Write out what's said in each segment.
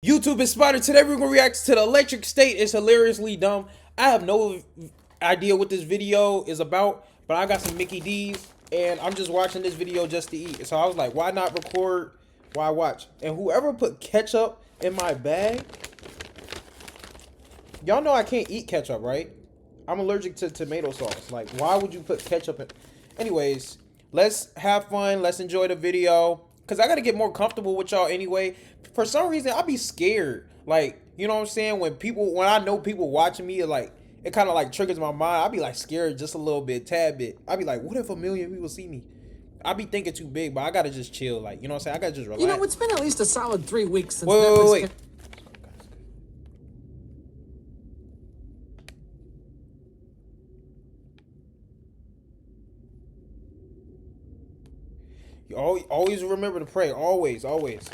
YouTube is Spider. Today we're gonna react to the Electric State. It's hilariously dumb. I have no idea what this video is about, but I got some Mickey D's and I'm just watching this video just to eat. So I was like, why not record? Why watch? And whoever put ketchup in my bag, y'all know I can't eat ketchup, right? I'm allergic to tomato sauce. Like, why would you put ketchup in? Anyways, let's have fun. Let's enjoy the video. Cause I gotta get more comfortable with y'all anyway. For some reason, I be scared. Like, you know what I'm saying? When I know people watching me, like, it kind of like triggers my mind. I be like scared just a little bit, tad bit. I be like, what if a million people see me? I be thinking too big, but I gotta just chill. Like, you know what I'm saying? I gotta just relax. You know, it's been at least a solid 3 weeks since wait, Netflix. wait. You always remember to pray. Always, always.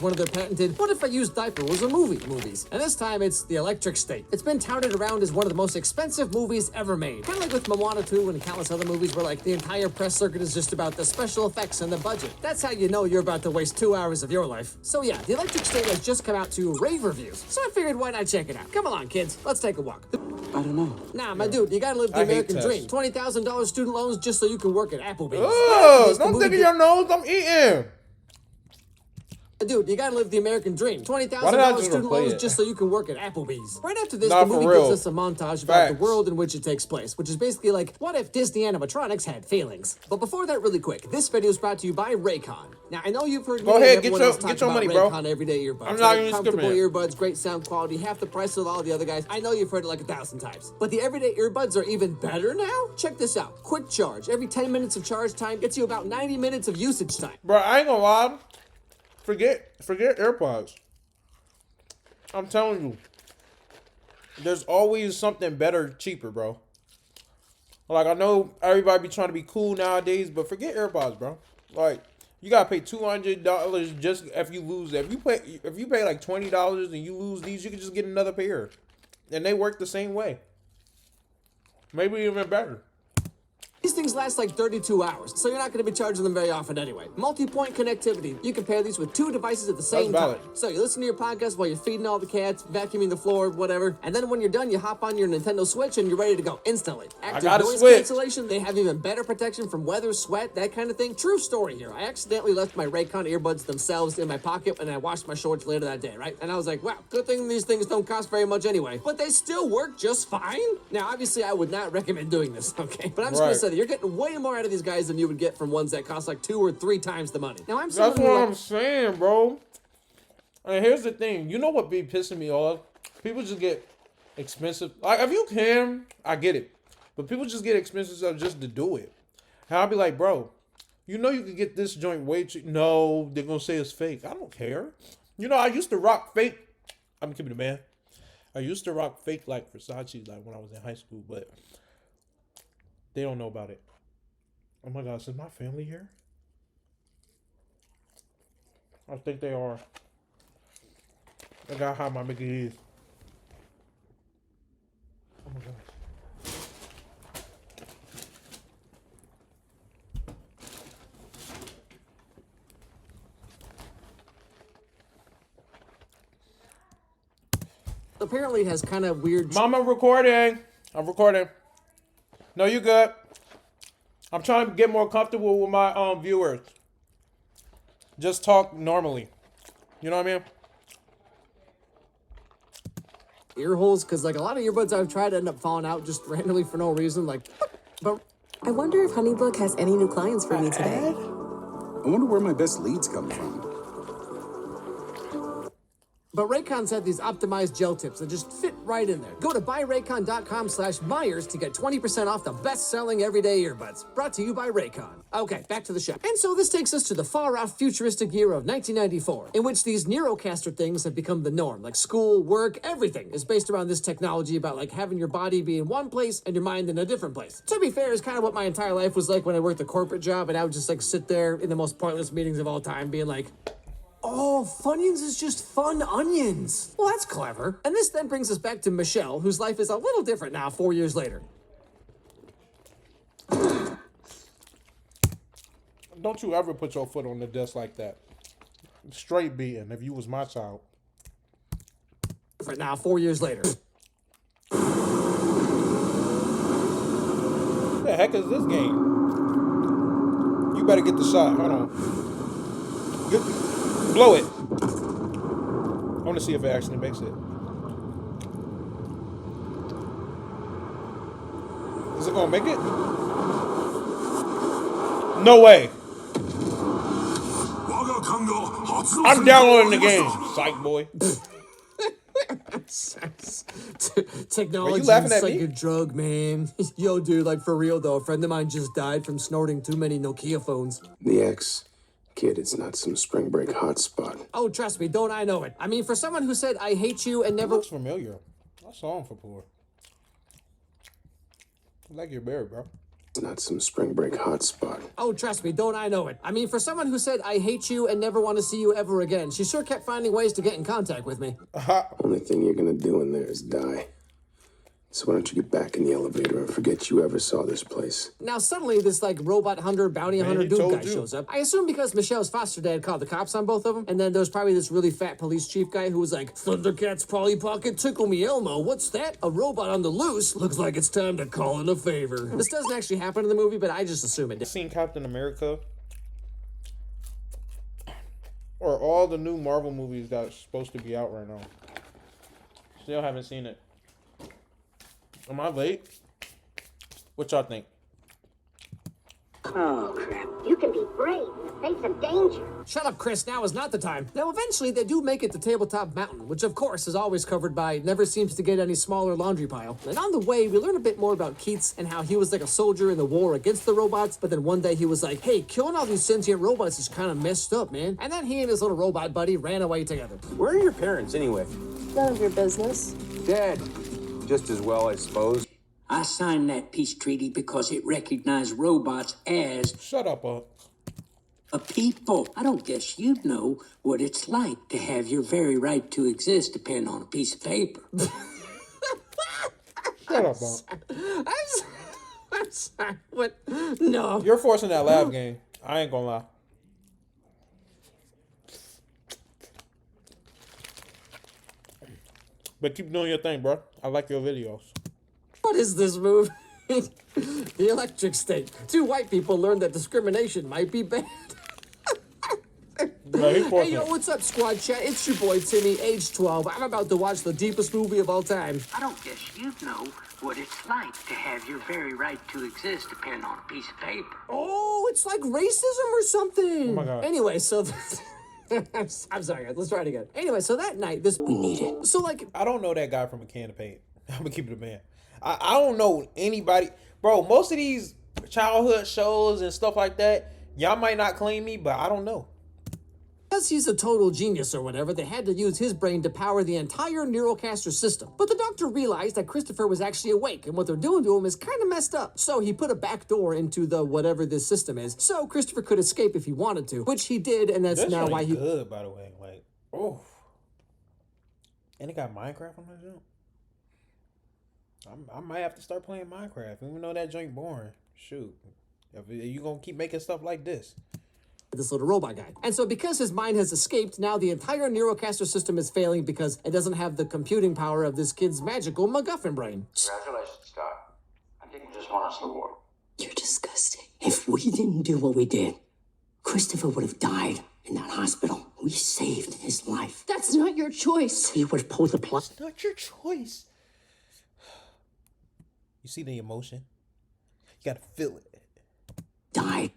One of their patented "What if I used diapers" a movies, and this time it's The Electric State. It's been touted around as one of the most expensive movies ever made, kind of like with Moana 2 and countless other movies where like the entire press circuit is just about the special effects and the budget. That's how you know you're about to waste 2 hours of your life. So yeah, The Electric State has just come out to rave reviews, so I figured why not check it out. Come along, kids, let's take a walk. I don't know. Nah, my dude, you gotta live the American dream. $20,000 student loans just so you can work at Applebee's. Oh, don't stick in your nose. I'm eating. Dude, you gotta live the American dream. $20,000 student loans just so you can work at Applebee's. Right after this, the movie gives us a montage about the world in which it takes place, which is basically like, what if Disney animatronics had feelings? But before that, really quick, this video is brought to you by Raycon. Now, I know you've heard me and everyone else talk about Raycon everyday earbuds. I'm not even comfortable earbuds, great sound quality, half the price of all the other guys. I know you've heard it like 1,000 times. But the everyday earbuds are even better now? Check this out. Quick charge. Every 10 minutes of charge time gets you about 90 minutes of usage time. Bro, I ain't gonna lie. Forget AirPods. I'm telling you. There's always something better, cheaper, bro. Like, I know everybody be trying to be cool nowadays, but forget AirPods, bro. Like, you gotta pay $200 just if you lose it. If you pay like $20 and you lose these, you can just get another pair. And they work the same way. Maybe even better. These things last like 32 hours, so you're not going to be charging them very often anyway. Multi-point connectivity. You can pair these with 2 devices at the same time. So you listen to your podcast while you're feeding all the cats, vacuuming the floor, whatever. And then when you're done, you hop on your Nintendo Switch and you're ready to go instantly. Active noise cancellation. They have even better protection from weather, sweat, that kind of thing. True story here. I accidentally left my Raycon earbuds themselves in my pocket and I washed my shorts later that day, right? And I was like, wow, good thing these things don't cost very much anyway. But they still work just fine. Now, obviously, I would not recommend doing this, okay? But I'm just going to say that you're getting way more out of these guys than you would get from ones that cost like 2 or 3 times the money. Now, That's what I'm saying, bro. And here's the thing. You know what be pissing me off? People just get expensive. Like, if you can, I get it. But people just get expensive stuff just to do it. And I'll be like, bro, you know you could get this joint way cheap. No, they're going to say it's fake. I don't care. You know, I used to rock fake. I'm keeping it, man. I used to rock fake, like, Versace, like, when I was in high school. But they don't know about it. Oh my gosh, is my family here? I think they are. I gotta hide my Mickey D's. Oh my gosh. Apparently has kind of weird... Mama, recording. I'm recording. No, you good. I'm trying to get more comfortable with my viewers. Just talk normally. You know what I mean? Ear holes, because like a lot of earbuds I've tried end up falling out just randomly for no reason. Like, but I wonder if Honeybook has any new clients for me today. I wonder where my best leads come from. But Raycon's had these optimized gel tips that just fit right in there. Go to buyraycon.com/Myers to get 20% off the best-selling everyday earbuds. Brought to you by Raycon. Okay, back to the show. And so this takes us to the far-out futuristic year of 1994, in which these Neurocaster things have become the norm. Like school, work, everything is based around this technology about like having your body be in one place and your mind in a different place. To be fair, is kind of what my entire life was like when I worked a corporate job, and I would just like sit there in the most pointless meetings of all time being like, oh, Funyuns is just fun onions. Well, that's clever. And this then brings us back to Michelle, whose life is a little different now 4 years later. Don't you ever put your foot on the desk like that. Straight beating if you was my child. For now, 4 years later. What the heck is this game? You better get the shot. Hold on. Blow it. I want to see if it actually makes it. Is it gonna make it? No way. I'm downloading the game, psych boy. Technology Are you laughing is at like me? a drug, man. Yo, dude, like for real though, a friend of mine just died from snorting too many Nokia phones. The ex. Kid, it's not some spring break hotspot. Oh, trust me, don't I know it. I mean, for someone who said, I hate you and never... Looks familiar. I saw him before. I like your beard, bro. It's not some spring break hotspot. Oh, trust me, don't I know it. I mean, for someone who said, I hate you and never want to see you ever again, she sure kept finding ways to get in contact with me. Only thing you're gonna do in there is die. So why don't you get back in the elevator and forget you ever saw this place? Now, suddenly, this, like, robot hunter, bounty hunter he dude told guy you. shows up. I assume because Michelle's foster dad called the cops on both of them, and then there's probably this really fat police chief guy who was like, Thundercats, Polly Pocket, Tickle Me Elmo, what's that? A robot on the loose? Looks like it's time to call in a favor. This doesn't actually happen in the movie, but I just assume it did. Seen Captain America or all the new Marvel movies that's supposed to be out right now. Still haven't seen it. Am I late? What y'all think? Oh, crap. You can be brave in the face of danger. Shut up, Chris. Now is not the time. Now, eventually, they do make it to Tabletop Mountain, which, of course, is always covered by never seems to get any smaller laundry pile. And on the way, we learn a bit more about Keats and how he was like a soldier in the war against the robots, but then one day he was like, hey, killing all these sentient robots is kind of messed up, man. And then he and his little robot buddy ran away together. Where are your parents, anyway? None of your business. Dead. Just as well, I suppose. I signed that peace treaty because it recognized robots as Shut up, a people. I don't guess you'd know what it's like to have your very right to exist depend on a piece of paper. Shut up, I'm sorry. What? No. You're forcing that laugh game. I ain't gonna lie. But keep doing your thing, bro. I like your videos. What is this movie? The Electric State. Two white people learned that discrimination might be bad. Yeah, he Hey, forcing yo, it. what's up, squad chat? It's your boy, Timmy, age 12. I'm about to watch the deepest movie of all time. I don't guess you'd know what it's like to have your very right to exist depend on a piece of paper. Oh, it's like racism or something. Oh my God. Anyway, so... I'm sorry, guys. Let's try it again. Anyway, so that night, this... We need it. So, like... I don't know that guy from a can of paint. I'm gonna keep it a man. I don't know anybody. Bro, most of these childhood shows and stuff like that, y'all might not claim me, but I don't know. Because he's a total genius or whatever, they had to use his brain to power the entire Neurocaster system. But the doctor realized that Christopher was actually awake, and what they're doing to him is kind of messed up. So he put a back door into the whatever this system is, so Christopher could escape if he wanted to, which he did, and that's This now joint why he... good, by the way. Like, oh. And it got Minecraft on that joint. I might have to start playing Minecraft, even though that joint boring. Shoot. If you gonna keep making stuff like this. This little robot guy. And so because his mind has escaped, now the entire Neurocaster system is failing because it doesn't have the computing power of this kid's magical MacGuffin brain. Congratulations, Scott. I think you just won us the war. You're disgusting. If we didn't do what we did, Christopher would have died in that hospital. We saved his life. That's not your choice. We would have pulled the plug. It's not your choice. You see the emotion? You gotta feel it. Died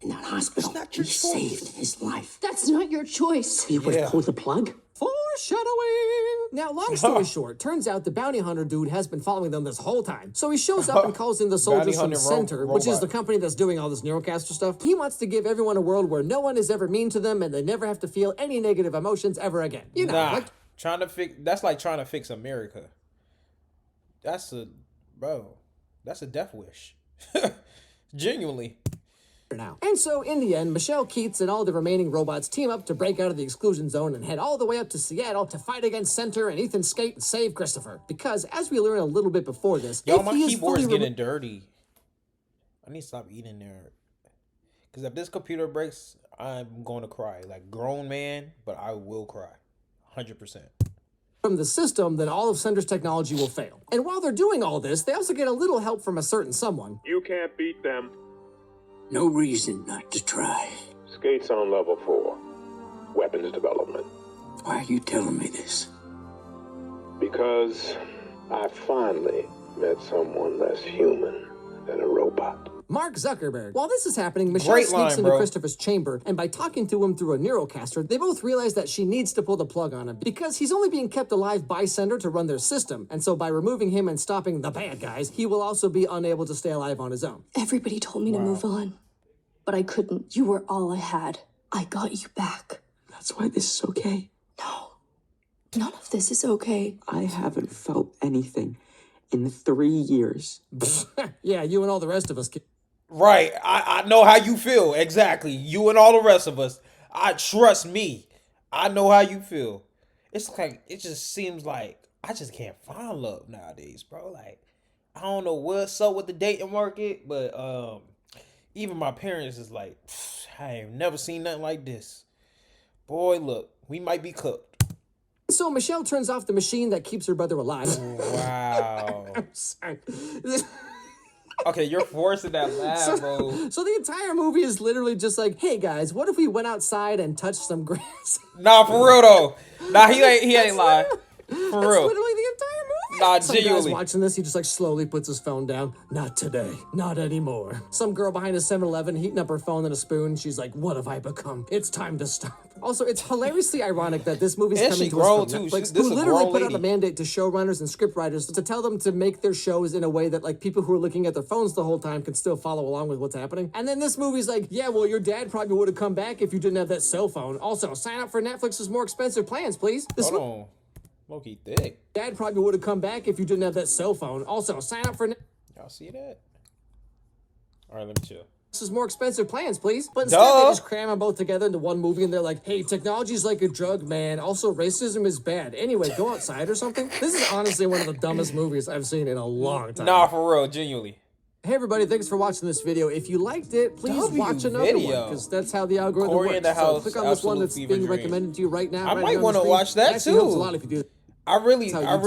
in that hospital. It's not your we choice. saved his life. That's not your choice. We would have Yeah. pulled the plug. Foreshadowing! Now, long story short, turns out the bounty hunter dude has been following them this whole time. So he shows up and calls in the soldiers from hunter Center, which is robot. the company that's doing all this Neurocaster stuff. He wants to give everyone a world where no one is ever mean to them and they never have to feel any negative emotions ever again. You know, Nah, like... trying to fix. That's like trying to fix America. That's a death wish. Genuinely. now. And so, in the end, Michelle Keats and all the remaining robots team up to break out of the exclusion zone and head all the way up to Seattle to fight against Center and Ethan Skate and save Christopher. Because, as we learned a little bit before this, Yo, if my he is keyboard's fully getting dirty. I need to stop eating there. Because if this computer breaks, I'm going to cry. Like, grown man, but I will cry. 100%. from the system, then all of Sender's technology will fail. And while they're doing all this, they also get a little help from a certain someone. You can't beat them. No reason not to try. Skates on level 4. Weapons development. Why are you telling me this? Because I finally met someone less human than a robot. Mark Zuckerberg. While this is happening, Michelle Great sneaks line, into bro. Christopher's chamber, and by talking to him through a neurocaster, they both realize that she needs to pull the plug on him because he's only being kept alive by Sender to run their system, and so by removing him and stopping the bad guys, he will also be unable to stay alive on his own. Everybody told me to move on, but I couldn't. You were all I had. I got you back. That's why this is okay. No, none of this is okay. I haven't felt anything in 3 years. Yeah, you and all the rest of us. Right. I know how you feel. Exactly. You and all the rest of us. I trust me. I know how you feel. It's like, it just seems like I just can't find love nowadays, bro. Like, I don't know what's up with the dating market, but even my parents is like, I ain't never seen nothing like this. Boy, look, we might be cooked. So Michelle turns off the machine that keeps her brother alive. Wow. I'm sorry. Okay, you're forcing that laugh, bro. So the entire movie is literally just like, hey guys, what if we went outside and touched some grass? Nah, for real though. Nah, he ain't lying. For That's real. literally the entire movie. Nah, Some guy's genuinely. watching this, he just like slowly puts his phone down. Not today. Not anymore. Some girl behind a 7-Eleven heating up her phone in a spoon. She's like, what have I become? It's time to stop. Also, it's hilariously ironic that this movie's And coming she to grown, us from too. Netflix, This who a literally grown put out a lady. mandate to showrunners and scriptwriters to tell them to make their shows in a way that like people who are looking at their phones the whole time can still follow along with what's happening. And then this movie's like, yeah, well, your dad probably would have come back if you didn't have that cell phone. Also, sign up for Netflix's more expensive plans, please. This Hold on. Low-key thick. dad probably would have come back if you didn't have that cell phone. Also, sign up for Y'all see that? All right, let me chill. Netflix's more expensive plans, please. But instead, Duh. they just cram them both together into one movie, and they're like, hey, technology's like a drug, man. Also, racism is bad. Anyway, go outside or something. This is honestly one of the dumbest movies I've seen in a long time. Nah, for real, genuinely. Hey everybody, thanks for watching this video. If you liked it, please W watch another video. one, because that's how the algorithm Corey works. in the So House, click on this one Absolute that's Fever being Dream. recommended to you right now. I right might here on the wanna screen. watch that It actually helps a too. lot if you do that. I really That's how YouTube knows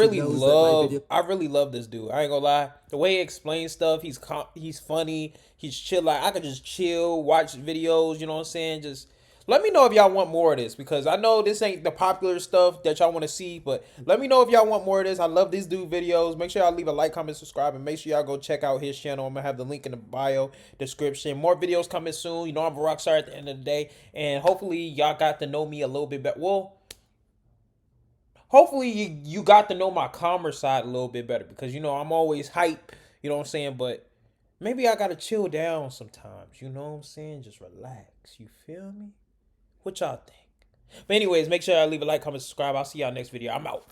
that my video- love this dude. I ain't gonna lie. The way he explains stuff, he's funny, he's chill. Like, I could just chill, watch videos, you know what I'm saying? Just let me know if y'all want more of this, because I know this ain't the popular stuff that y'all want to see, but let me know if y'all want more of this. I love these dude videos. Make sure y'all leave a like, comment, subscribe, and make sure y'all go check out his channel. I'm gonna have the link in the bio description. More videos coming soon. You know, I'm a rock star at the end of the day, and hopefully y'all got to know me a little bit better. Well, hopefully you got to know my calmer side a little bit better, because, you know, I'm always hype, you know what I'm saying? But maybe I got to chill down sometimes, you know what I'm saying? Just relax, you feel me? What y'all think? But anyways, make sure y'all leave a like, comment, subscribe. I'll see y'all next video. I'm out.